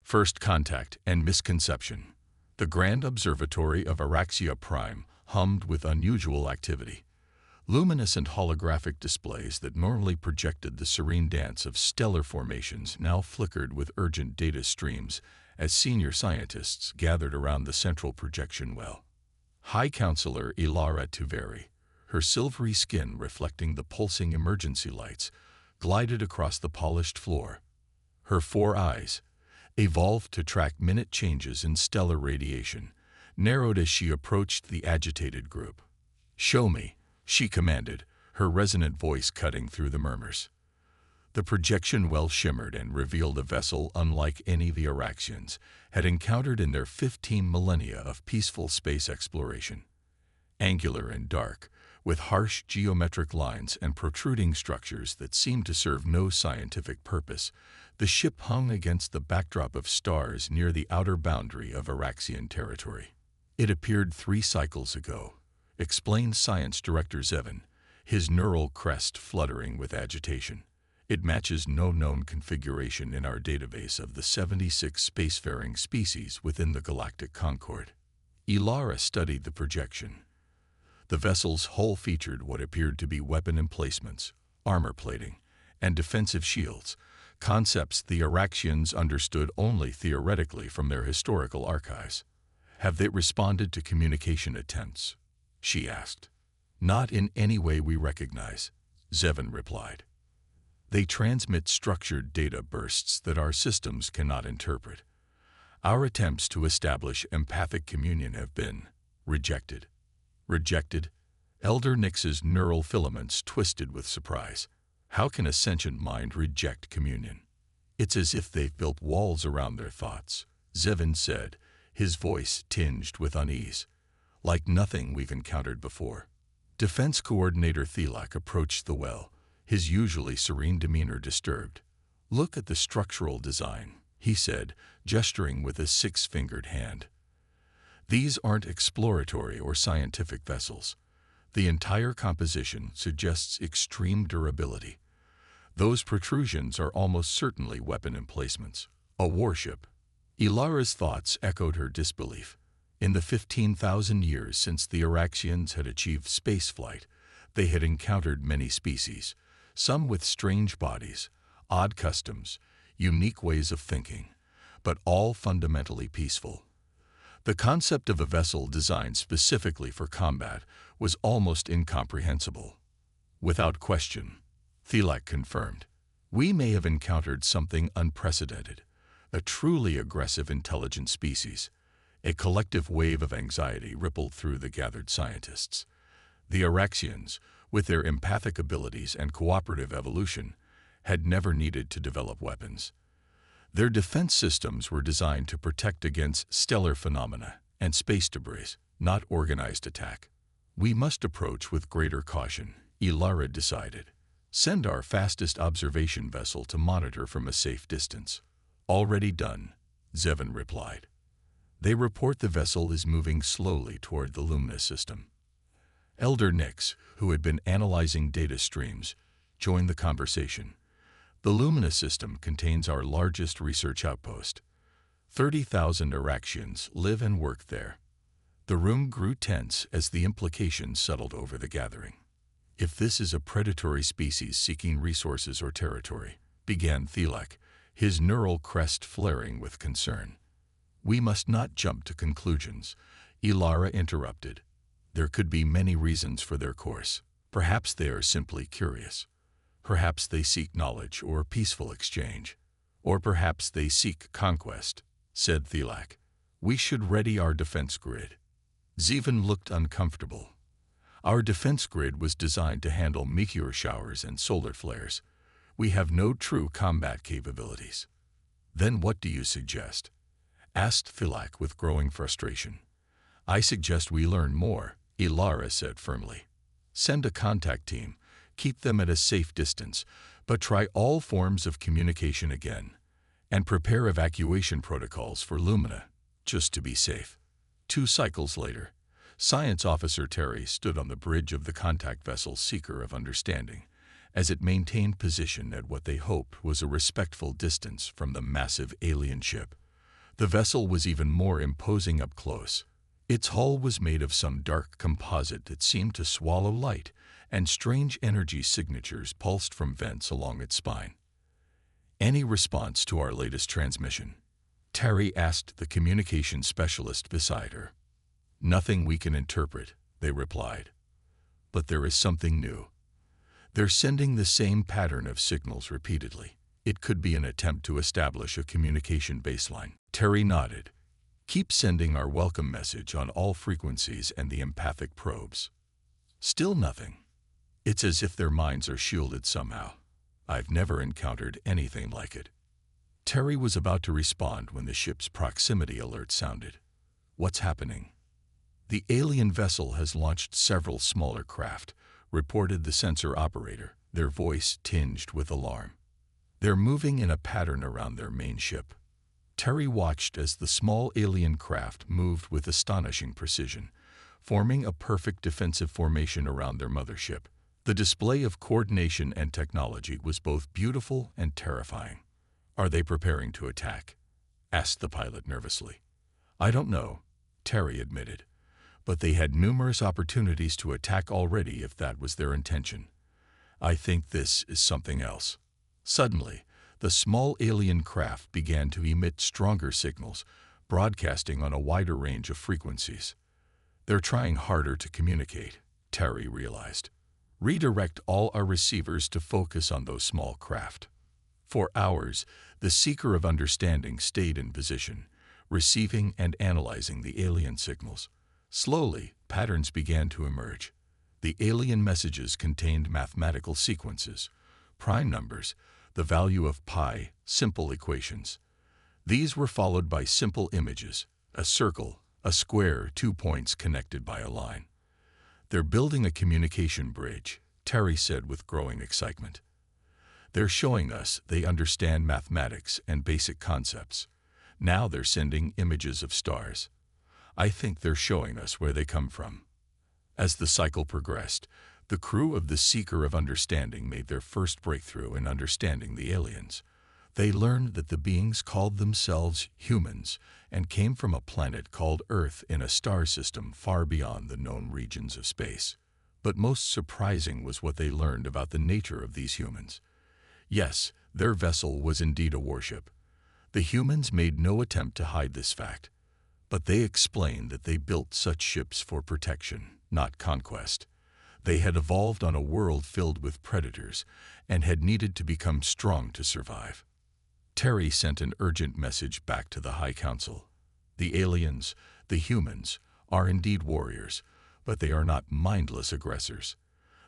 First contact and misconception. The Grand Observatory of Araxia Prime hummed with unusual activity. Luminescent holographic displays that normally projected the serene dance of stellar formations now flickered with urgent data streams as senior scientists gathered around the central projection well. High Counselor Ilara Tuveri, her silvery skin reflecting the pulsing emergency lights, glided across the polished floor. Her 4 eyes, evolved to track minute changes in stellar radiation, narrowed as she approached the agitated group. "Show me," she commanded, her resonant voice cutting through the murmurs. The projection well shimmered and revealed a vessel unlike any the Araxians had encountered in their 15 millennia of peaceful space exploration. Angular and dark, with harsh geometric lines and protruding structures that seemed to serve no scientific purpose, the ship hung against the backdrop of stars near the outer boundary of Araxian territory. "It appeared 3 cycles ago," explained Science Director Zevin, his neural crest fluttering with agitation. "It matches no known configuration in our database of the 76 spacefaring species within the Galactic Concord." Ilara studied the projection. The vessel's hull featured what appeared to be weapon emplacements, armor plating, and defensive shields, concepts the Araxians understood only theoretically from their historical archives. "Have they responded to communication attempts?" she asked. "Not in any way we recognize," Zevin replied. "They transmit structured data bursts that our systems cannot interpret. Our attempts to establish empathic communion have been rejected." "Rejected?" Elder Nix's neural filaments twisted with surprise. "How can a sentient mind reject communion?" "It's as if they've built walls around their thoughts," Zevin said, his voice tinged with unease. "Like nothing we've encountered before." Defense Coordinator Thelak approached the well, his usually serene demeanor disturbed. "Look at the structural design," he said, gesturing with a 6-fingered hand. "These aren't exploratory or scientific vessels. The entire composition suggests extreme durability. Those protrusions are almost certainly weapon emplacements. A warship." Ilara's thoughts echoed her disbelief. In the 15,000 years since the Araxians had achieved spaceflight, they had encountered many species, some with strange bodies, odd customs, unique ways of thinking, but all fundamentally peaceful. The concept of a vessel designed specifically for combat was almost incomprehensible. "Without question," Thelak confirmed, "we may have encountered something unprecedented, a truly aggressive intelligent species." A collective wave of anxiety rippled through the gathered scientists. The Araxians, with their empathic abilities and cooperative evolution, had never needed to develop weapons. Their defense systems were designed to protect against stellar phenomena and space debris, not organized attack. "We must approach with greater caution," Ilara decided. "Send our fastest observation vessel to monitor from a safe distance." "Already done," Zevin replied. "They report the vessel is moving slowly toward the Lumina system." Elder Nix, who had been analyzing data streams, joined the conversation. "The Lumina system contains our largest research outpost. 30,000 Araxians live and work there." The room grew tense as the implications settled over the gathering. "If this is a predatory species seeking resources or territory," began Thelak, his neural crest flaring with concern. "We must not jump to conclusions," Ilara interrupted. "There could be many reasons for their course. Perhaps they are simply curious. Perhaps they seek knowledge or peaceful exchange. Or perhaps they seek conquest," said Thelak. "We should ready our defense grid." Zevin looked uncomfortable. "Our defense grid was designed to handle meteor showers and solar flares. We have no true combat capabilities." "Then what do you suggest?" asked Thelak with growing frustration. "I suggest we learn more," Ilara said firmly. "Send a contact team, keep them at a safe distance, but try all forms of communication again, and prepare evacuation protocols for Lumina, just to be safe." 2 cycles later, Science Officer Terry stood on the bridge of the contact vessel's Seeker of Understanding, as it maintained position at what they hoped was a respectful distance from the massive alien ship. The vessel was even more imposing up close. Its hull was made of some dark composite that seemed to swallow light, and strange energy signatures pulsed from vents along its spine. "Any response to our latest transmission?" Terry asked the communication specialist beside her. "Nothing we can interpret," they replied. "But there is something new. They're sending the same pattern of signals repeatedly. It could be an attempt to establish a communication baseline." Terry nodded. "Keep sending our welcome message on all frequencies and the empathic probes." Still nothing. It's as if their minds are shielded somehow. I've never encountered anything like it. Terry was about to respond when the ship's proximity alert sounded. "What's happening?" "The alien vessel has launched several smaller craft," reported the sensor operator, their voice tinged with alarm. "They're moving in a pattern around their main ship." Terry watched as the small alien craft moved with astonishing precision, forming a perfect defensive formation around their mothership. The display of coordination and technology was both beautiful and terrifying. "Are they preparing to attack?" asked the pilot nervously. "I don't know," Terry admitted, "but they had numerous opportunities to attack already if that was their intention. I think this is something else." Suddenly, the small alien craft began to emit stronger signals, broadcasting on a wider range of frequencies. "They're trying harder to communicate," Terry realized. "Redirect all our receivers to focus on those small craft." For hours, the Seeker of Understanding stayed in position, receiving and analyzing the alien signals. Slowly, patterns began to emerge. The alien messages contained mathematical sequences, prime numbers, the value of pi, simple equations. These were followed by simple images, a circle, a square, 2 points connected by a line. "They're building a communication bridge," Terry said with growing excitement. "They're showing us they understand mathematics and basic concepts. Now they're sending images of stars. I think they're showing us where they come from." As the cycle progressed, the crew of the Seeker of Understanding made their first breakthrough in understanding the aliens. They learned that the beings called themselves humans and came from a planet called Earth in a star system far beyond the known regions of space. But most surprising was what they learned about the nature of these humans. Yes, their vessel was indeed a warship. The humans made no attempt to hide this fact, but they explained that they built such ships for protection, not conquest. They had evolved on a world filled with predators and had needed to become strong to survive. Terry sent an urgent message back to the High Council. "The aliens, the humans, are indeed warriors, but they are not mindless aggressors.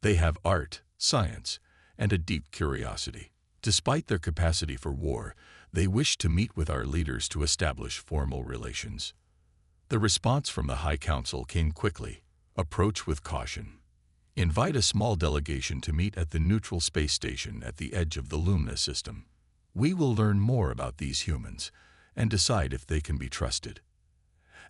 They have art, science, and a deep curiosity. Despite their capacity for war, they wish to meet with our leaders to establish formal relations." The response from the High Council came quickly. "Approach with caution. Invite a small delegation to meet at the neutral space station at the edge of the Lumina system. We will learn more about these humans and decide if they can be trusted."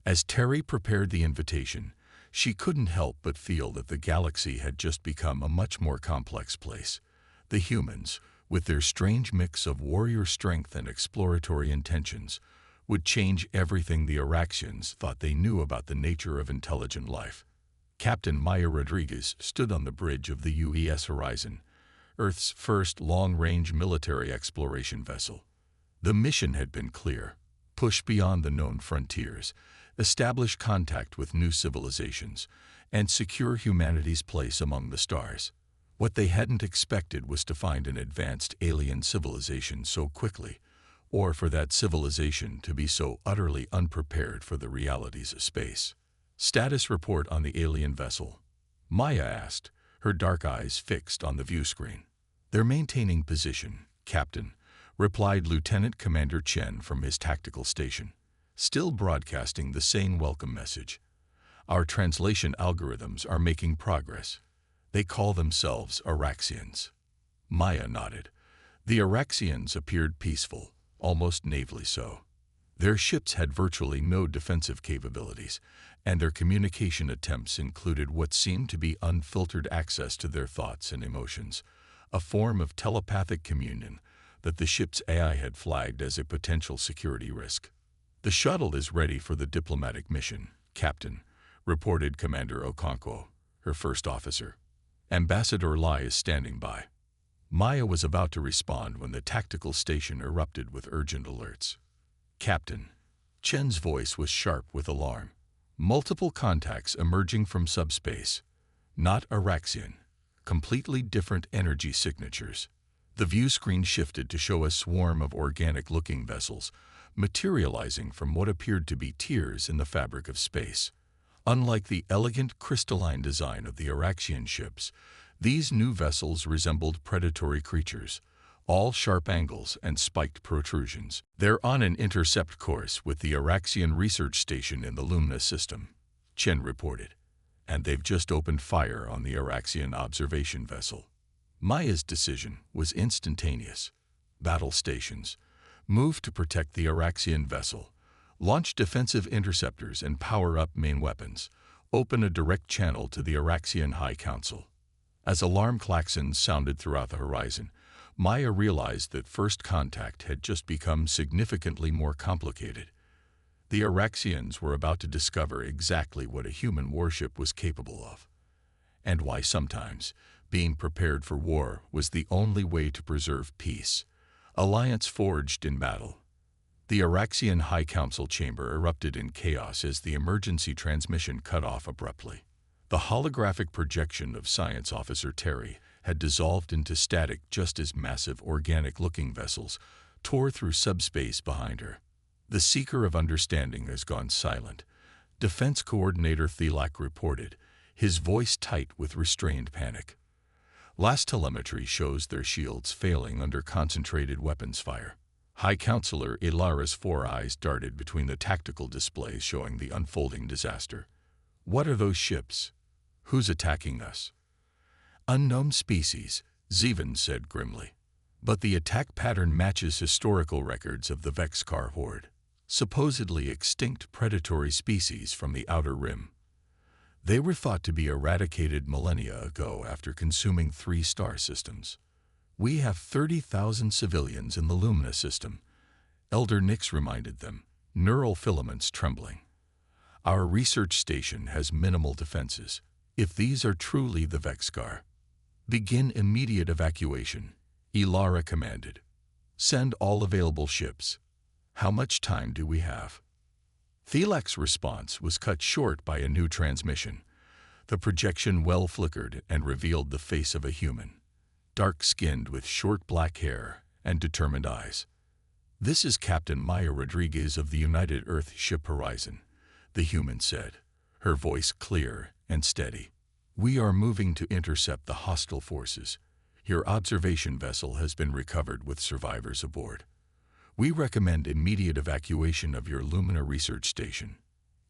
As Terry prepared the invitation, she couldn't help but feel that the galaxy had just become a much more complex place. The humans, with their strange mix of warrior strength and exploratory intentions, would change everything the Araxians thought they knew about the nature of intelligent life. Captain Maya Rodriguez stood on the bridge of the UES Horizon, Earth's first long-range military exploration vessel. The mission had been clear: push beyond the known frontiers, establish contact with new civilizations, and secure humanity's place among the stars. What they hadn't expected was to find an advanced alien civilization so quickly, or for that civilization to be so utterly unprepared for the realities of space. "Status report on the alien vessel," Maya asked, her dark eyes fixed on the view screen. "They're maintaining position, Captain," replied Lieutenant Commander Chen from his tactical station, still broadcasting the same welcome message. "Our translation algorithms are making progress. They call themselves Araxians." Maya nodded. The Araxians appeared peaceful, almost naively so. Their ships had virtually no defensive capabilities, and their communication attempts included what seemed to be unfiltered access to their thoughts and emotions, a form of telepathic communion that the ship's AI had flagged as a potential security risk. "The shuttle is ready for the diplomatic mission, Captain," reported Commander Okonkwo, her first officer. "Ambassador Lai is standing by." Maya was about to respond when the tactical station erupted with urgent alerts. "Captain." Chen's voice was sharp with alarm. "Multiple contacts emerging from subspace. Not Araxian. Completely different energy signatures." The view screen shifted to show a swarm of organic-looking vessels, materializing from what appeared to be tiers in the fabric of space. Unlike the elegant crystalline design of the Araxian ships, these new vessels resembled predatory creatures, all sharp angles and spiked protrusions. "They're on an intercept course with the Araxian research station in the Lumina system," Chen reported, "and they've just opened fire on the Araxian observation vessel." Maya's decision was instantaneous. Battle stations. Move to protect the Araxian vessel. Launch defensive interceptors and power up main weapons. Open a direct channel to the Araxian High Council. As alarm klaxons sounded throughout the horizon, Maya realized that first contact had just become significantly more complicated. The Araxians were about to discover exactly what a human warship was capable of, and why sometimes being prepared for war was the only way to preserve peace. Alliance forged in battle. The Araxian High Council chamber erupted in chaos as the emergency transmission cut off abruptly. The holographic projection of Science Officer Terry had dissolved into static just as massive organic-looking vessels tore through subspace behind her. "The Seeker of Understanding has gone silent," Defense Coordinator Thelak reported, his voice tight with restrained panic. "Last telemetry shows their shields failing under concentrated weapons fire." High Counselor Ilara's four eyes darted between the tactical displays showing the unfolding disaster. "What are those ships? Who's attacking us?" "Unknown species," Zeven said grimly. "But the attack pattern matches historical records of the Vexcar horde. Supposedly extinct predatory species from the Outer Rim. They were thought to be eradicated millennia ago after consuming 3 star systems. We have 30,000 civilians in the Lumina system," Elder Nix reminded them, neural filaments trembling. "Our research station has minimal defenses. If these are truly the Vexcar, begin immediate evacuation," Ilara commanded. "Send all available ships. How much time do we have?" Thelak's response was cut short by a new transmission. The projection well flickered and revealed the face of a human, dark-skinned with short black hair and determined eyes. "This is Captain Maya Rodriguez of the United Earth Ship Horizon," the human said, her voice clear and steady. "We are moving to intercept the hostile forces. Your observation vessel has been recovered with survivors aboard. We recommend immediate evacuation of your Lumina research station."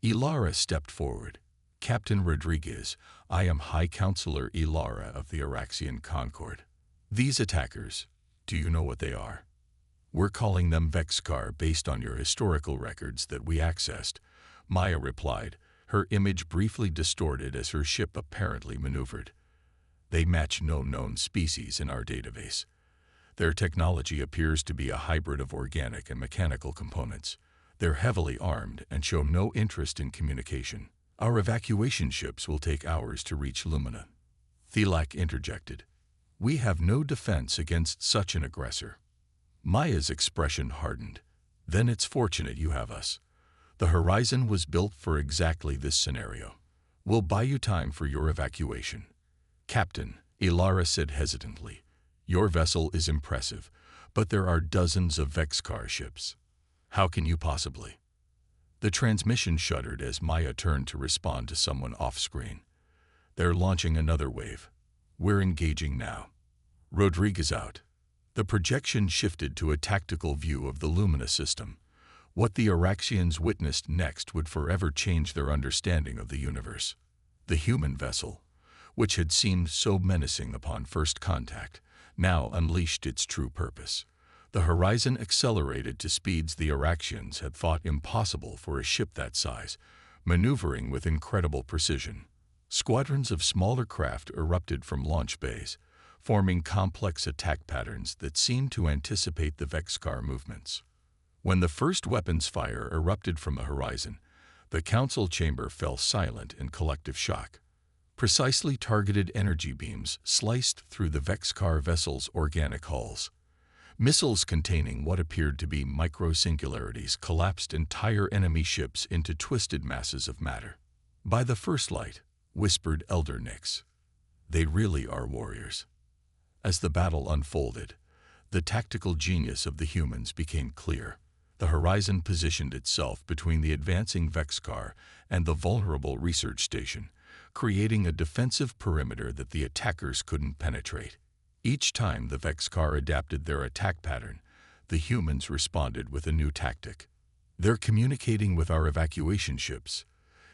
Ilara stepped forward. "Captain Rodriguez, I am High Counselor Ilara of the Araxian Concord. These attackers, do you know what they are?" "We're calling them Vexcar based on your historical records that we accessed," Maya replied, her image briefly distorted as her ship apparently maneuvered. "They match no known species in our database. Their technology appears to be a hybrid of organic and mechanical components. They're heavily armed and show no interest in communication. Our evacuation ships will take hours to reach Lumina." Thelak interjected. "We have no defense against such an aggressor." Maya's expression hardened. "Then it's fortunate you have us. The Horizon was built for exactly this scenario. We'll buy you time for your evacuation." "Captain," Ilara said hesitantly, "your vessel is impressive, but there are dozens of Vexcar ships. How can you possibly?" The transmission shuddered as Maya turned to respond to someone off-screen. "They're launching another wave. We're engaging now." Rodriguez out. The projection shifted to a tactical view of the Lumina system. What the Araxians witnessed next would forever change their understanding of the universe. The human vessel, which had seemed so menacing upon first contact, now unleashed its true purpose. The Horizon accelerated to speeds the Araxians had thought impossible for a ship that size, maneuvering with incredible precision. Squadrons of smaller craft erupted from launch bays, forming complex attack patterns that seemed to anticipate the Vexcar movements. When the first weapons fire erupted from the horizon, the council chamber fell silent in collective shock. Precisely targeted energy beams sliced through the Vexcar vessel's organic hulls. Missiles containing what appeared to be micro-singularities collapsed entire enemy ships into twisted masses of matter. "By the first light," whispered Elder Nix, "they really are warriors." As the battle unfolded, the tactical genius of the humans became clear. The horizon positioned itself between the advancing Vexcar and the vulnerable research station, creating a defensive perimeter that the attackers couldn't penetrate. Each time the Vexcar adapted their attack pattern, the humans responded with a new tactic. "They're communicating with our evacuation ships,"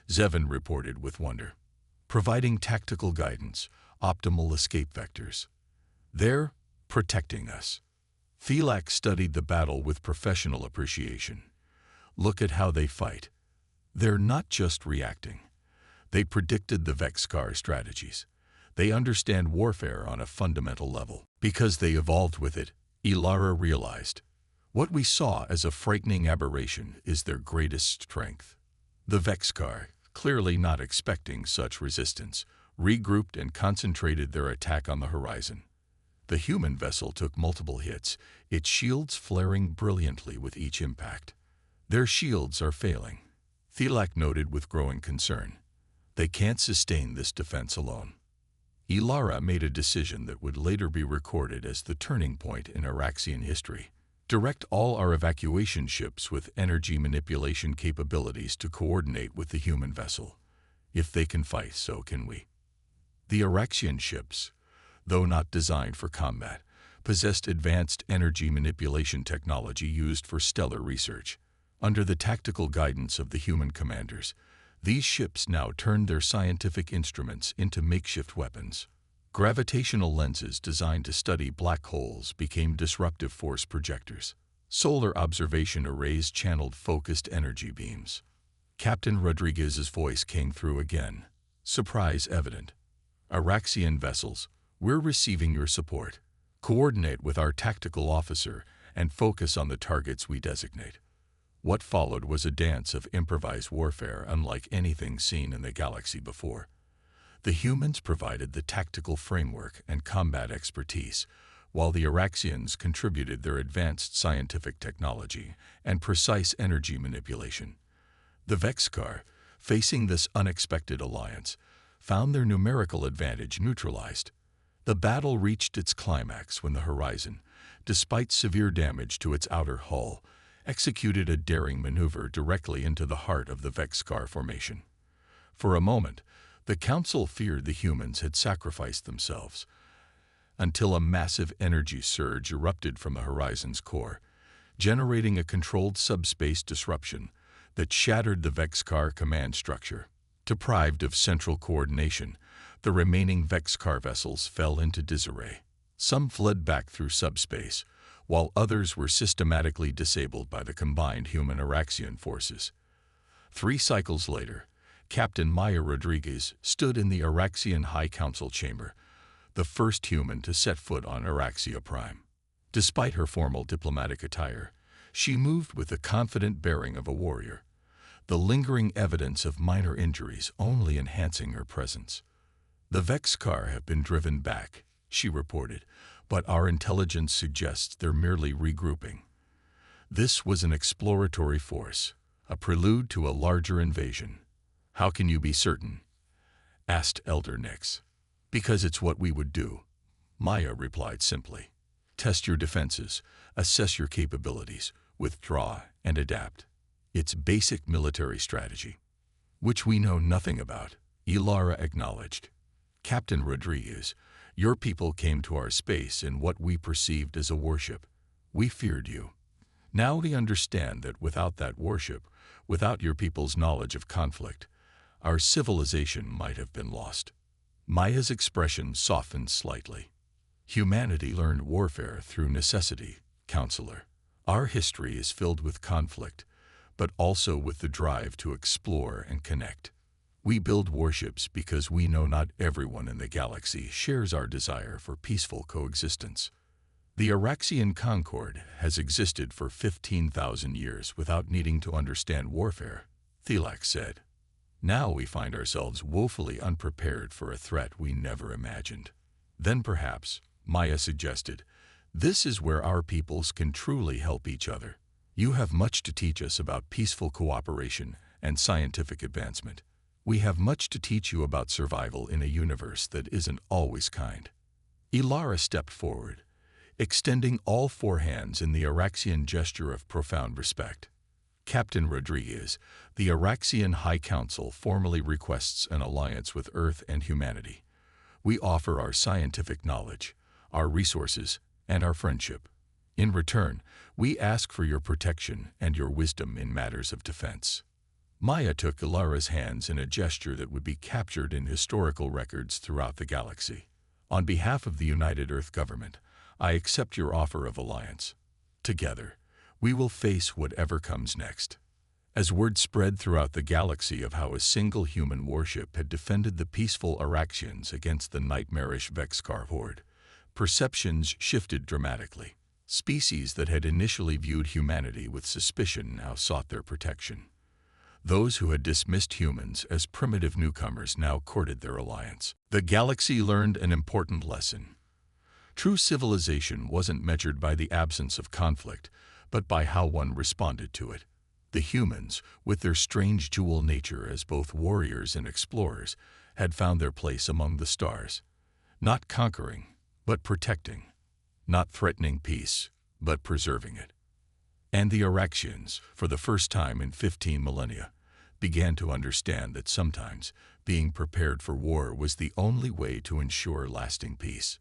Zevin reported with wonder, "providing tactical guidance, optimal escape vectors. They're protecting us." Thelak studied the battle with professional appreciation. "Look at how they fight. They're not just reacting. They predicted the Vexcar strategies. They understand warfare on a fundamental level. Because they evolved with it," Ilara realized. "What we saw as a frightening aberration is their greatest strength." The Vexcar, clearly not expecting such resistance, regrouped and concentrated their attack on the horizon. The human vessel took multiple hits, its shields flaring brilliantly with each impact. "Their shields are failing," Thelak noted with growing concern. "They can't sustain this defense alone." Ilara made a decision that would later be recorded as the turning point in Araxian history. "Direct all our evacuation ships with energy manipulation capabilities to coordinate with the human vessel. If they can fight, so can we." The Araxian ships, though not designed for combat, possessed advanced energy manipulation technology used for stellar research. Under the tactical guidance of the human commanders, these ships now turned their scientific instruments into makeshift weapons. Gravitational lenses designed to study black holes became disruptive force projectors. Solar observation arrays channeled focused energy beams. Captain Rodriguez's voice came through again, surprise evident. "Araxian vessels, we're receiving your support. Coordinate with our tactical officer and focus on the targets we designate." What followed was a dance of improvised warfare unlike anything seen in the galaxy before. The humans provided the tactical framework and combat expertise, while the Araxians contributed their advanced scientific technology and precise energy manipulation. The Vexcar, facing this unexpected alliance, found their numerical advantage neutralized. The battle reached its climax when the horizon, despite severe damage to its outer hull, executed a daring maneuver directly into the heart of the Vexcar formation. For a moment, the Council feared the humans had sacrificed themselves, until a massive energy surge erupted from the horizon's core, generating a controlled subspace disruption that shattered the Vexcar command structure. Deprived of central coordination, the remaining Vexcar vessels fell into disarray. Some fled back through subspace, while others were systematically disabled by the combined human-Araxian forces. 3 cycles later, Captain Maya Rodriguez stood in the Araxian High Council chamber, the first human to set foot on Araxia Prime. Despite her formal diplomatic attire, she moved with the confident bearing of a warrior, the lingering evidence of minor injuries only enhancing her presence. "The Vexcar have been driven back," she reported, "but our intelligence suggests they're merely regrouping." This was an exploratory force, a prelude to a larger invasion. "How can you be certain?" asked Elder Nix. "Because it's what we would do," Maya replied simply. "Test your defenses, assess your capabilities, withdraw, and adapt. It's basic military strategy." "Which we know nothing about," Ilara acknowledged. "Captain Rodriguez, your people came to our space in what we perceived as a warship. We feared you. Now we understand that without that warship, without your people's knowledge of conflict, our civilization might have been lost." Maya's expression softened slightly. "Humanity learned warfare through necessity, Counselor. Our history is filled with conflict, but also with the drive to explore and connect. We build warships because we know not everyone in the galaxy shares our desire for peaceful coexistence." The Araxian Concord has existed for 15,000 years without needing to understand warfare, Thelax said. Now we find ourselves woefully unprepared for a threat we never imagined. Then perhaps, Maya suggested, this is where our peoples can truly help each other. You have much to teach us about peaceful cooperation and scientific advancement. We have much to teach you about survival in a universe that isn't always kind. Ilara stepped forward, extending all four hands in the Araxian gesture of profound respect. Captain Rodriguez, the Araxian High Council formally requests an alliance with Earth and humanity. We offer our scientific knowledge, our resources, and our friendship. In return, we ask for your protection and your wisdom in matters of defense. Maya took Ilara's hands in a gesture that would be captured in historical records throughout the galaxy. On behalf of the United Earth Government, I accept your offer of alliance. Together, we will face whatever comes next. As word spread throughout the galaxy of how a single human warship had defended the peaceful Araxians against the nightmarish Vexcar horde, perceptions shifted dramatically. Species that had initially viewed humanity with suspicion now sought their protection. Those who had dismissed humans as primitive newcomers now courted their alliance. The galaxy learned an important lesson. True civilization wasn't measured by the absence of conflict, but by how one responded to it. The humans, with their strange dual nature as both warriors and explorers, had found their place among the stars. Not conquering, but protecting. Not threatening peace, but preserving it. And the Araxians, for the first time in 15 millennia, began to understand that sometimes being prepared for war was the only way to ensure lasting peace.